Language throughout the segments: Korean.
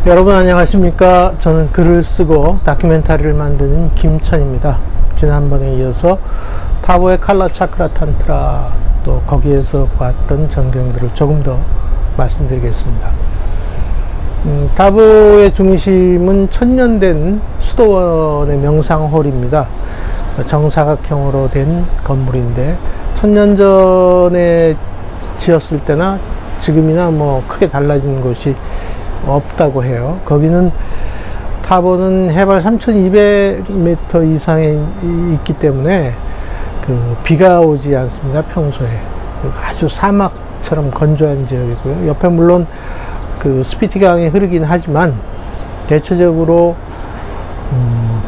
여러분 안녕하십니까. 저는 글을 쓰고 다큐멘터리를 만드는 김천입니다. 지난번에 이어서 타보의 칼라 차크라 탄트라, 또 거기에서 봤던 전경들을 조금 더 말씀드리겠습니다. 타보의 중심은 천년된 수도원의 명상홀입니다. 정사각형으로 된 건물인데 천년 전에 지었을 때나 지금이나 뭐 크게 달라진 곳이 없다고 해요. 거기는 타보는 해발 3200m 이상에 있기 때문에 비가 오지 않습니다. 평소에 아주 사막처럼 건조한 지역이고요. 옆에 물론 스피티강이 흐르긴 하지만 대체적으로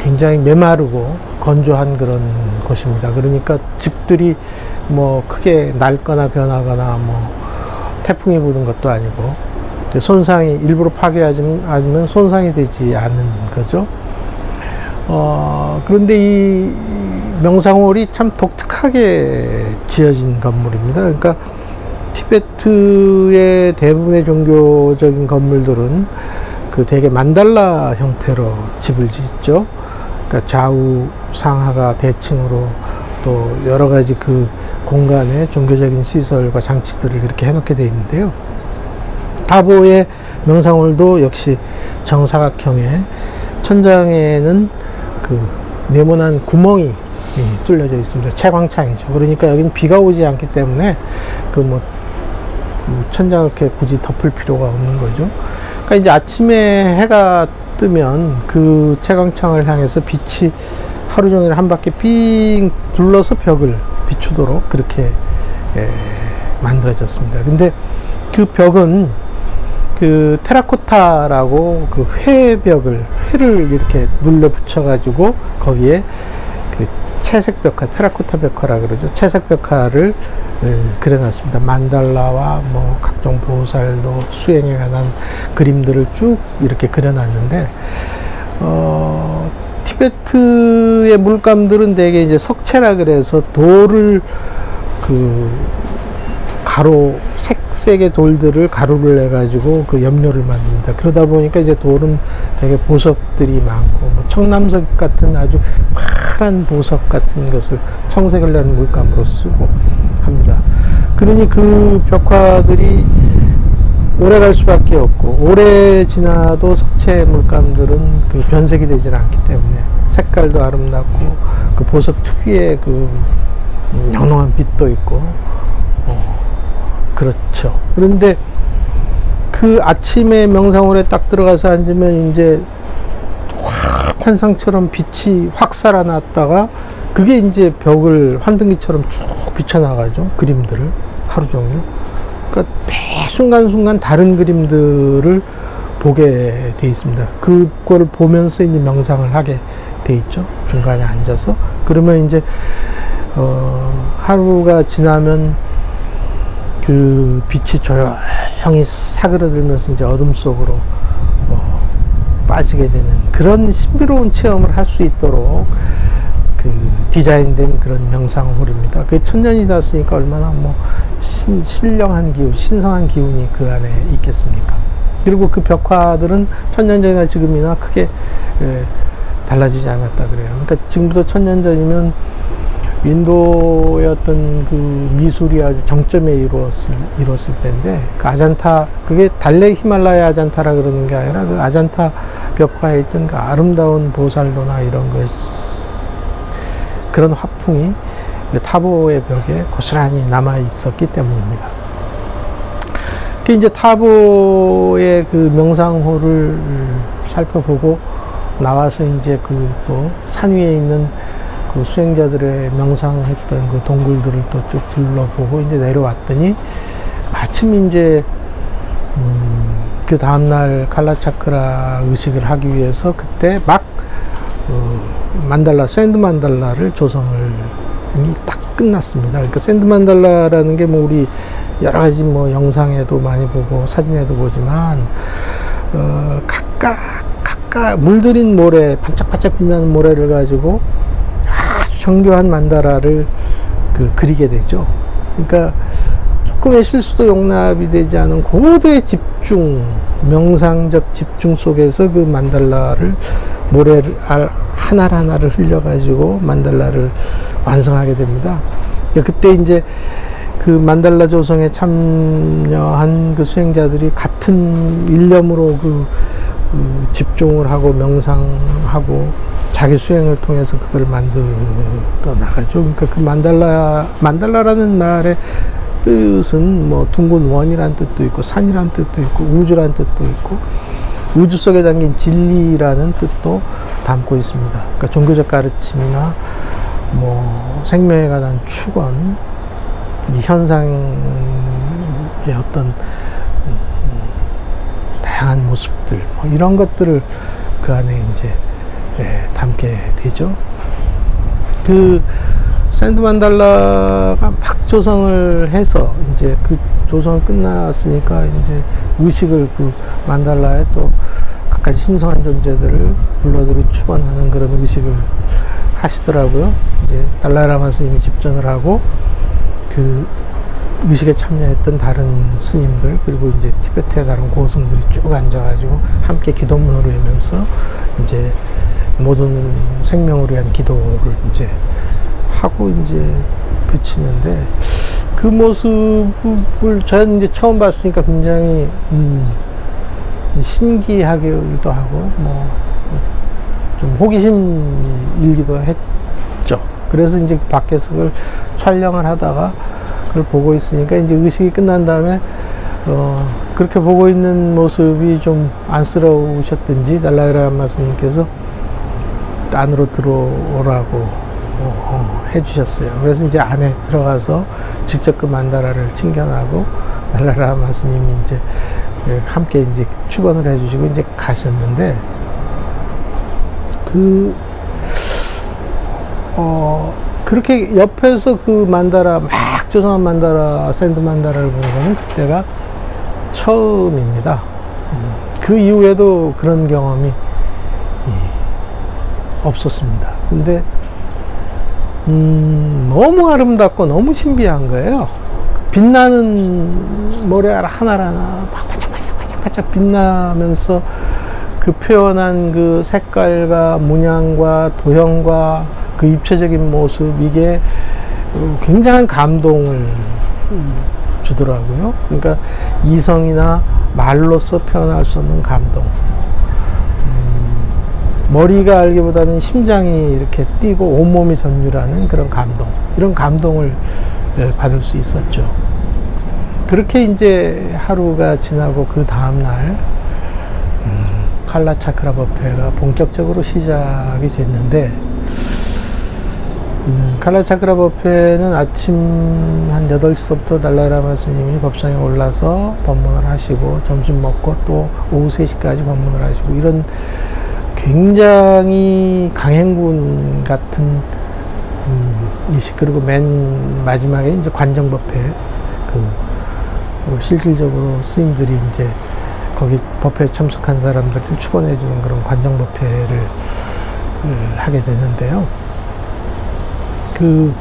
굉장히 메마르고 건조한 그런 곳입니다. 그러니까 집들이 뭐 크게 낡거나 변하거나 뭐 태풍이 부는 것도 아니고 손상이 일부러 파괴하지 않으면 손상이 되지 않은 거죠. 그런데 이 명상홀이 참 독특하게 지어진 건물입니다. 그러니까 티베트의 대부분의 종교적인 건물들은 되게 만달라 형태로 집을 짓죠. 그러니까 좌우 상하가 대칭으로 또 여러 가지 공간에 종교적인 시설과 장치들을 이렇게 해놓게 되어 있는데요. 타보의 명상홀도 역시 정사각형의 천장에는 네모난 구멍이 뚫려져 있습니다. 채광창이죠. 그러니까 여기는 비가 오지 않기 때문에 천장을 이렇게 굳이 덮을 필요가 없는 거죠. 그러니까 이제 아침에 해가 뜨면 그 채광창을 향해서 빛이 하루 종일 한 바퀴 삥 둘러서 벽을 비추도록 그렇게 만들어졌습니다. 근데 그 벽은 테라코타라고 회를 이렇게 눌러 붙여 가지고 거기에 채색 벽화, 테라코타 벽화라 그러죠. 채색 벽화를 그려놨습니다. 만달라와 뭐 각종 보살도 수행에 관한 그림들을 쭉 이렇게 그려놨는데, 티베트의 물감들은 대개 이제 석채라 그래서 돌을 색색의 돌들을 가루를 내 가지고 염료를 만듭니다. 그러다 보니까 이제 돌은 되게 보석들이 많고, 뭐 청남석 같은 아주 파란 보석 같은 것을 청색을 낸 물감으로 쓰고 합니다. 그러니 그 벽화들이 오래 갈 수밖에 없고, 오래 지나도 석채 물감들은 변색이 되질 않기 때문에 색깔도 아름답고, 보석 특유의 영롱한 빛도 있고, 그렇죠. 그런데 아침에 명상홀에 딱 들어가서 앉으면 이제 환상처럼 빛이 확 살아났다가 그게 이제 벽을 환등기처럼 쭉 비춰나가죠. 그림들을 하루 종일. 그러니까 매 순간순간 다른 그림들을 보게 돼 있습니다. 그거를 보면서 이제 명상을 하게 돼 있죠. 중간에 앉아서. 그러면 이제 하루가 지나면 빛이 조용히 사그러들면서 이제 어둠 속으로 빠지게 되는 그런 신비로운 체험을 할 수 있도록 디자인된 그런 명상홀입니다. 천년이 났으니까 얼마나 신령한 기운, 신성한 기운이 그 안에 있겠습니까? 그리고 그 벽화들은 천년 전이나 지금이나 크게 달라지지 않았다 그래요. 그러니까 지금부터 천년 전이면 인도의 어떤 미술이 아주 정점에 이루었을 때인데, 아잔타, 그게 달래 히말라야 아잔타라 그러는 게 아니라 아잔타 벽화에 있던 아름다운 보살도나 이런 그런 화풍이 타보의 벽에 고스란히 남아 있었기 때문입니다. 이제 타보의 명상홀을 살펴보고 나와서 이제 또 산 위에 있는 수행자들의 명상했던 동굴들을 또 쭉 둘러보고 이제 내려왔더니, 마침 이제 그 다음날 칼라차크라 의식을 하기 위해서 그때 막 샌드 만달라를 조성을 딱 끝났습니다. 그러니까 샌드 만달라라는 게 우리 여러 가지 영상에도 많이 보고 사진에도 보지만 각각 물들인 모래, 반짝반짝 빛나는 모래를 가지고 정교한 만다라를 그리게 되죠. 그러니까 조금의 실수도 용납이 되지 않은 고도의 집중, 명상적 집중 속에서 그 만달라를 모래를 하나를 흘려가지고 만달라를 완성하게 됩니다. 그때 이제 그 만달라 조성에 참여한 그 수행자들이 같은 일념으로 집중을 하고 명상하고 자기 수행을 통해서 그걸 만들어 나가죠. 그러니까 그 만달라라는 말의 뜻은 뭐 둥근 원이라는 뜻도 있고 산이라는 뜻도 있고 우주라는 뜻도 있고 우주 속에 담긴 진리라는 뜻도 담고 있습니다. 그러니까 종교적 가르침이나 뭐 생명에 관한 축원, 이 현상의 어떤 다양한 모습들, 뭐 이런 것들을 그 안에 이제 담게 되죠. 그 샌드 만달라가 막 조성을 해서 이제 그 조성 끝났으니까 이제 의식을 그 만달라에 또 각가지 신성한 존재들을 불러들여 축원하는 그런 의식을 하시더라고요. 이제 달라이라마 스님이 집전을 하고 그 의식에 참여했던 다른 스님들 그리고 이제 티베트의 다른 고승들이 쭉 앉아가지고 함께 기도문을 외면서 이제 모든 생명을 위한 기도를 이제 하고 이제 그치는데 그 모습을 저는 이제 처음 봤으니까 굉장히 신기하기도 하고 뭐 좀 호기심이 일기도 했죠. 그래서 이제 밖에서 그걸 촬영을 하다가 그걸 보고 있으니까 이제 의식이 끝난 다음에 그렇게 보고 있는 모습이 좀 안쓰러우셨든지 달라이라마 스님께서 안으로 들어오라고 해주셨어요. 그래서 이제 안에 들어가서 직접 그 만다라를 칭견하고 달라이라마 스님이 이제 함께 이제 축원을 해주시고 이제 가셨는데 그렇게 옆에서 그 만다라 막 조성한 만다라 샌드 만다라를 본 거는 그때가 처음입니다. 그 이후에도 그런 경험이 없었습니다. 근데 너무 아름답고 너무 신비한 거예요. 빛나는 모래알 하나하나 반짝반짝 빛나면서 그 표현한 그 색깔과 문양과 도형과 그 입체적인 모습 이게 굉장한 감동을 주더라고요. 그러니까 이성이나 말로써 표현할 수 없는 감동. 머리가 알기보다는 심장이 이렇게 뛰고 온몸이 전율하는 그런 감동. 이런 감동을 받을 수 있었죠. 그렇게 이제 하루가 지나고 그 다음날 칼라 차크라 법회가 본격적으로 시작이 됐는데 칼라 차크라 법회는 아침 한 8시부터 달라이라마 스님이 법상에 올라서 법문을 하시고 점심 먹고 또 오후 3시까지 법문을 하시고 이런 굉장히 강행군 같은 이식 그리고 맨 마지막에 이제 관정법회 실질적으로 스님들이 이제 거기 법회에 참석한 사람들을 축원해주는 그런 관정법회를 하게 되는데요. 그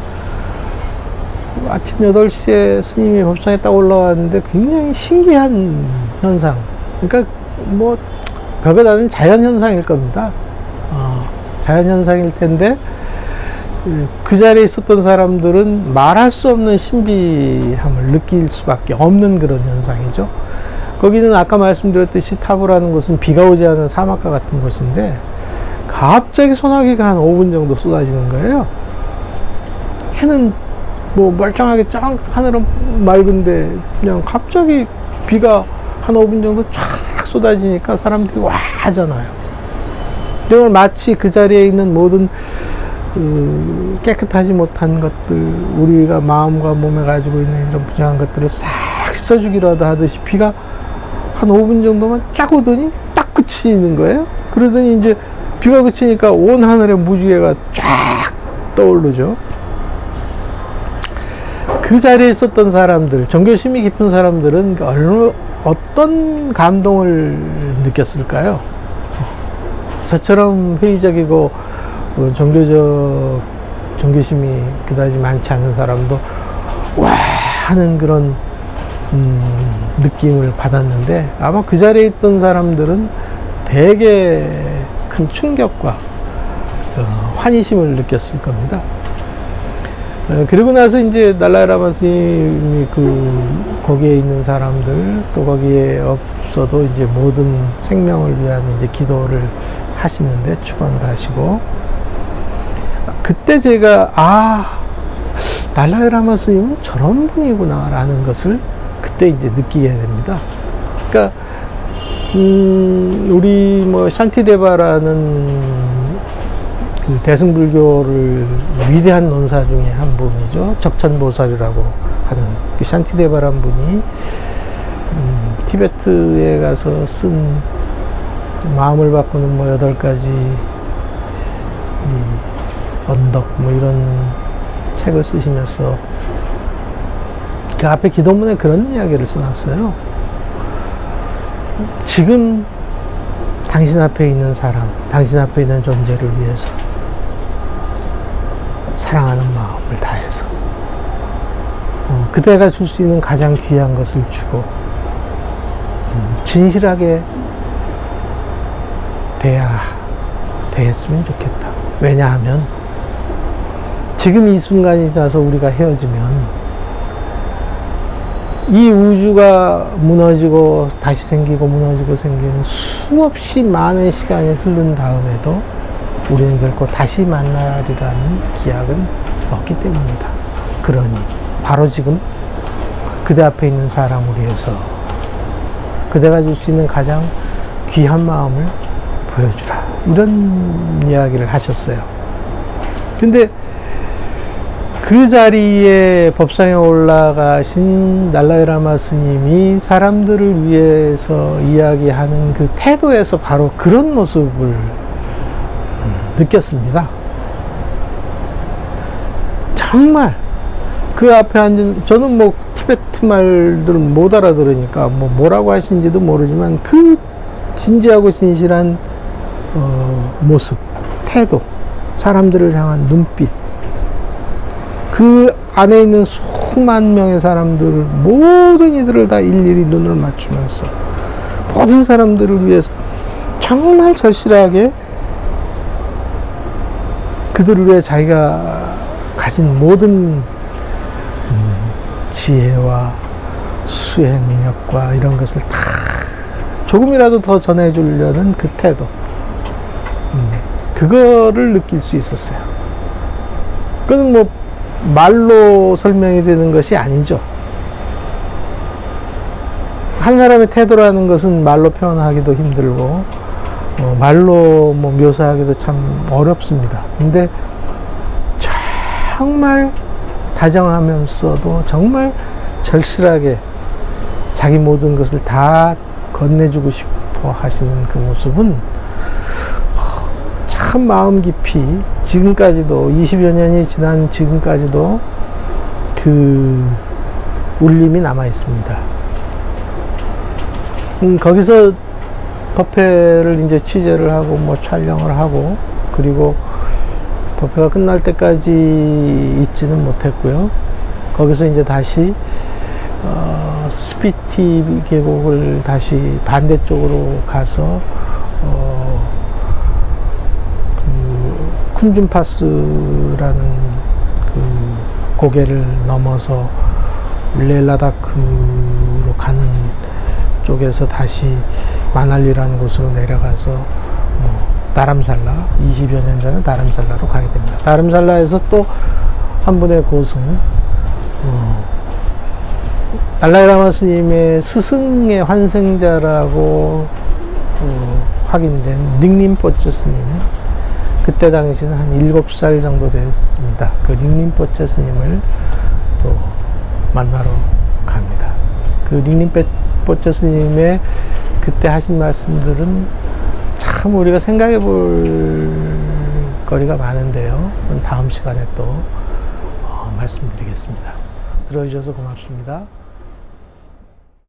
아침 8시에 스님이 법상에 딱 올라왔는데 굉장히 신기한 현상. 그러니까 뭐 별것 아닌 자연현상일 겁니다. 자연현상일 텐데 그 자리에 있었던 사람들은 말할 수 없는 신비함을 느낄 수밖에 없는 그런 현상이죠. 거기는 아까 말씀드렸듯이 타보라는 곳은 비가 오지 않은 사막과 같은 곳인데 갑자기 소나기가 한 5분 정도 쏟아지는 거예요. 해는 뭐 멀쩡하게 쫙 하늘은 맑은데 그냥 갑자기 비가 한 5분 정도 쫙 쏟아지니까 사람들이 와 하잖아요. 이걸 마치 그 자리에 있는 모든 깨끗하지 못한 것들, 우리가 마음과 몸에 가지고 있는 이런 부정한 것들을 싹 씻어주기라도 하듯이 비가 한 5분 정도만 쫙 오더니 딱 그치는 거예요. 그러더니 이제 비가 그치니까 온 하늘에 무지개가 쫙 떠오르죠. 그 자리에 있었던 사람들, 종교심이 깊은 사람들은 어떤 감동을 느꼈을까요? 저처럼 회의적이고 종교심이 그다지 많지 않은 사람도 와 하는 그런 느낌을 받았는데, 아마 그 자리에 있던 사람들은 되게 큰 충격과 환희심을 느꼈을 겁니다. 그리고 나서 이제 달라이 라마 스님이 거기에 있는 사람들, 또 거기에 없어도 이제 모든 생명을 위한 이제 기도를 하시는데 축원을 하시고, 그때 제가 달라이 라마 스님은 저런 분이구나 라는 것을 그때 이제 느끼게 됩니다. 그러니까 우리 뭐 샨티데바라는 그 대승불교를 위대한 논사 중에 한 분이죠. 적천보살이라고 하는 그 샨티데바라는 분이 티베트에 가서 쓴 마음을 바꾸는 뭐 8가지 언덕 뭐 이런 책을 쓰시면서 그 앞에 기도문에 그런 이야기를 써놨어요. 지금 당신 앞에 있는 사람, 당신 앞에 있는 존재를 위해서 사랑하는 마음을 다해서 그대가 줄 수 있는 가장 귀한 것을 주고 진실하게 대했으면 좋겠다. 왜냐하면 지금 이 순간이 지나서 우리가 헤어지면 이 우주가 무너지고 다시 생기고 무너지고 생기는 수없이 많은 시간이 흐른 다음에도 우리는 결코 다시 만나리라는 기약은 없기 때문이다. 그러니 바로 지금 그대 앞에 있는 사람을 위해서 그대가 줄 수 있는 가장 귀한 마음을 보여주라. 이런 이야기를 하셨어요. 근데 그 자리에 법상에 올라가신 달라이 라마 스님이 사람들을 위해서 이야기하는 그 태도에서 바로 그런 모습을 느꼈습니다. 정말 그 앞에 앉은, 저는 뭐 티베트 말들을 못 알아들으니까 뭐라고 하시는지도 모르지만 그 진지하고 진실한 모습, 태도, 사람들을 향한 눈빛, 그 안에 있는 수만 명의 사람들, 모든 이들을 다 일일이 눈을 맞추면서 모든 사람들을 위해서 정말 절실하게 그들을 위해 자기가 가진 모든 지혜와 수행력과 이런 것을 다 조금이라도 더 전해주려는 그 태도, 그거를 느낄 수 있었어요. 그건 뭐 말로 설명이 되는 것이 아니죠. 한 사람의 태도라는 것은 말로 표현하기도 힘들고 말로 뭐 묘사하기도 참 어렵습니다. 근데 정말 다정하면서도 정말 절실하게 자기 모든 것을 다 건네주고 싶어 하시는 그 모습은 참 마음 깊이 지금까지도 20여 년이 지난 지금까지도 그 울림이 남아 있습니다. 거기서 법회를 이제 취재를 하고 뭐 촬영을 하고, 그리고 법회가 끝날 때까지 있지는 못했고요. 거기서 이제 다시 스피티 계곡을 다시 반대쪽으로 가서 쿤준파스라는 그 고개를 넘어서 레라다크로 가는 쪽에서 다시 마날리라는 곳으로 내려가서 다람살라, 20여 년 전에 다람살라로 가게 됩니다. 다람살라에서 또 한 분의 고승, 달라이 라마 스님의 스승의 환생자라고 확인된 링림포체 스님, 그때 당시는 한 7살 정도 됐습니다. 그 링림포체 스님을 또 만나러 갑니다. 그 링림포체 스님의 그때 하신 말씀들은 참 우리가 생각해 볼 거리가 많은데요. 다음 시간에 또 말씀드리겠습니다. 들어주셔서 고맙습니다.